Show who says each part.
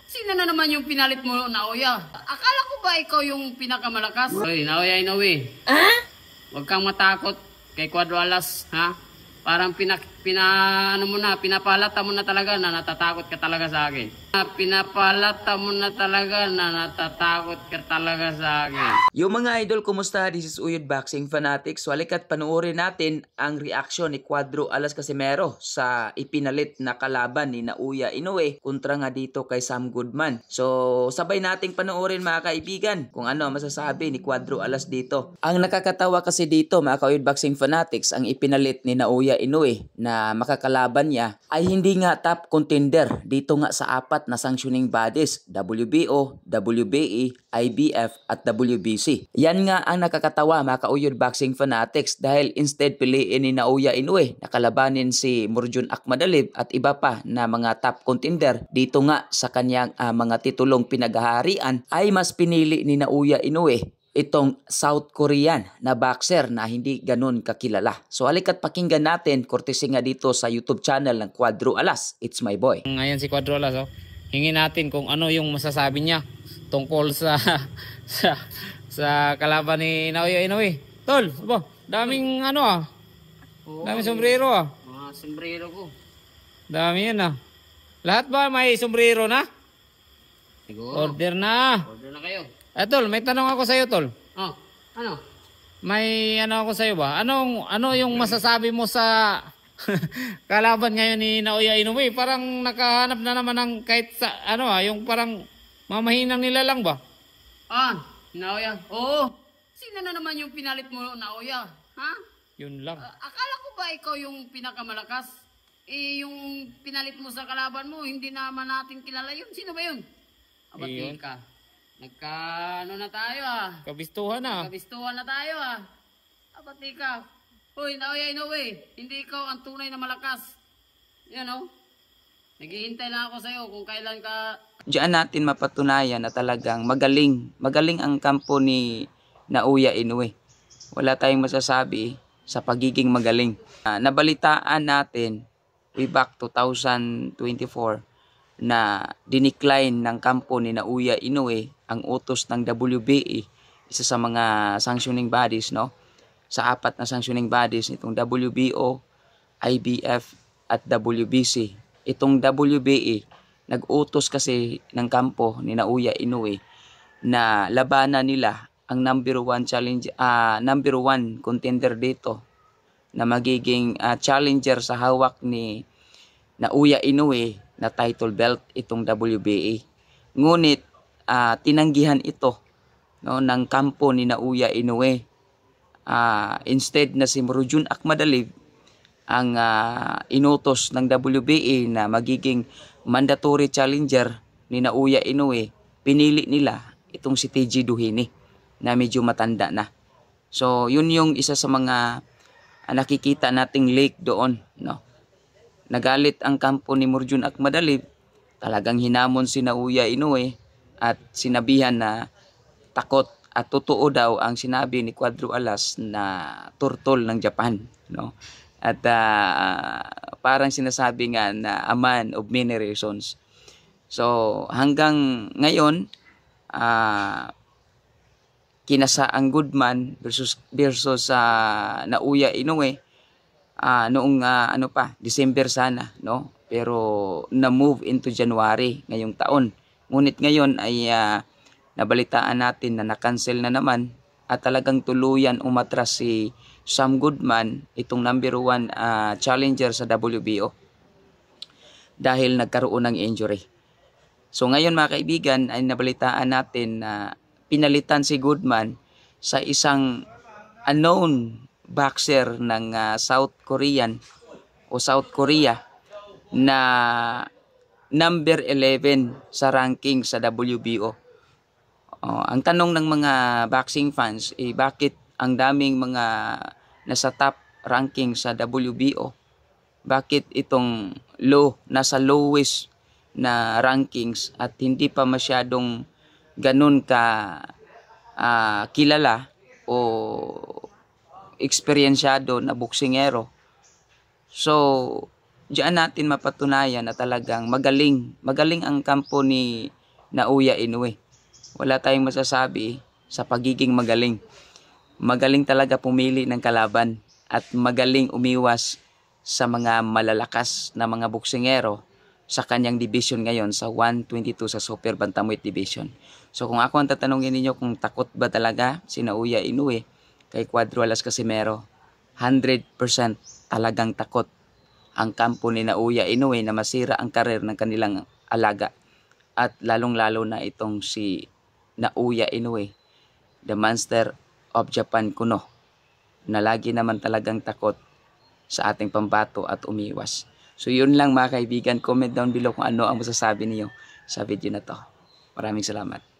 Speaker 1: Sino na naman yung pinalit mo, Naoya? Akala ko ba ikaw yung pinakamalakas? Hoy, Naoya Inoue. Huwag kang matakot kay Cuadro Alas, ha? Parang ano mo na, pinapalata mo na talaga na natatakot ka talaga sa akin. Pinapalata mo na talaga na natatakot ka talaga sa akin.
Speaker 2: Yung mga idol, kumusta? This is Uyod Boxing Fanatics. So, halika't panoorin natin ang reaksyon ni Cuadro Alas Casimero sa ipinalit na kalaban ni Naoya Inoue kontra nga dito kay Sam Goodman. So, sabay nating panoorin mga kaibigan kung ano masasabi ni Cuadro Alas dito. Ang nakakatawa kasi dito mga ka-Uyod Boxing Fanatics, ang ipinalit ni Naoya Inoue na makakalaban niya ay hindi nga top contender dito nga sa apat na sanctioning bodies, WBO, WBE, IBF at WBC. Yan nga ang nakakatawa mga ka-Uyod Boxing Fanatics dahil instead piliin ni Naoya Inoue na kalabanin si Murjun Akmadalib at iba pa na mga top contender dito nga sa kanyang mga titulong pinaghaharian, ay mas pinili ni Naoya Inoue itong South Korean na boxer na hindi ganun kakilala. So halika't pakinggan natin, courtesy nga dito sa YouTube channel ng Cuadro Alas. It's my boy.
Speaker 3: Ngayon si Cuadro Alas, hingin natin kung ano yung masasabi niya tungkol sa sa kalaban ni Naoya Inoue. Tol, daming daming sombrero
Speaker 1: Mga sombrero ko.
Speaker 3: Dami yan Lahat ba may sombrero na?
Speaker 1: Siguro.
Speaker 3: Order na.
Speaker 1: Order na kayo.
Speaker 3: Tol, may tanong ako sa iyo, Tol.
Speaker 1: Oh, ano?
Speaker 3: May ako sa iyo ba? Ano yung masasabi mo sa kalaban ngayon ni Naoya Inoue? Parang nakahanap na naman ng kahit sa yung parang mamahinang nila lang ba?
Speaker 1: Naoya. Oo. Sino na naman yung pinalit mo, Naoya? Ha?
Speaker 3: Yun lang.
Speaker 1: Akala ko ba ikaw yung pinakamalakas? Yung pinalit mo sa kalaban mo, hindi naman natin kilala yun. Sino ba yun? Abati ka. Na tayo
Speaker 3: Kabistuhan na.
Speaker 1: Kabistuhan na tayo Abati ka. Hoy, Naoya Inoue, hindi ikaw ang tunay na malakas. Yan naghihintay lang ako sa'yo kung kailan ka...
Speaker 2: Diyan natin mapatunayan na talagang magaling ang kampo ni Naoya Inoue. Wala tayong masasabi sa pagiging magaling. Nabalitaan natin way back 2024 na dinicline ng kampo ni Naoya Inoue ang utos ng WBE, isa sa mga sanctioning bodies, sa apat na sanctioning bodies nitong WBO, IBF at WBC. Itong WBE, nag-utos kasi ng kampo ni Naoya Inoue na labanan nila ang number one contender dito na magiging challenger sa hawak ni Naoya Inoue na title belt, itong WBA. Ngunit tinanggihan ito ng kampo ni Naoya Inoue. Instead na si Murjun Akmadalib ang inutos ng WBA na magiging mandatory challenger ni Naoya Inoue, pinili nila itong si TG Duhini na medyo matanda na. So yun yung isa sa mga nakikita nating leak doon, Nagalit ang kampo ni Murjun Akmadalib, talagang hinamon si Naoya Inoue at sinabihan na takot at totoo daw ang sinabi ni Cuadro Alas na turtol ng Japan, At parang sinasabi nga na a man of many reasons. So hanggang ngayon, kinasaang Goodman versus Naoya Inoue noong December sana, pero na-move into January ngayong taon. Ngunit ngayon ay nabalitaan natin na na-cancel na naman at talagang tuluyan umatras si Sam Goodman, itong number one challenger sa WBO, dahil nagkaroon ng injury. So ngayon mga kaibigan ay nabalitaan natin na pinalitan si Goodman sa isang unknown boxer ng South Korea na number 11 sa ranking sa WBO. Ang tanong ng mga boxing fans, bakit ang daming mga nasa top ranking sa WBO? Bakit itong nasa lowest na rankings at hindi pa masyadong ganun ka kilala o eksperyensyado na boksingero? So, diyan natin mapatunayan na talagang magaling ang kampo ni Naoya Inoue. Wala tayong masasabi sa pagiging magaling. Magaling talaga pumili ng kalaban at magaling umiwas sa mga malalakas na mga boksingero sa kanyang division ngayon sa 122 sa Super Bantamweight Division. So kung ako ang tatanungin ninyo kung takot ba talaga si Naoya Inoue kay Cuadro Alas Casimero, 100% talagang takot ang kampo ni Naoya Inoue na masira ang karir ng kanilang alaga. At lalong-lalo na itong si Naoya Inoue, the monster of Japan kuno, na lagi naman talagang takot sa ating pambato at umiwas. So yun lang mga kaibigan, comment down below kung ano ang masasabi niyo sa video na to. Maraming salamat.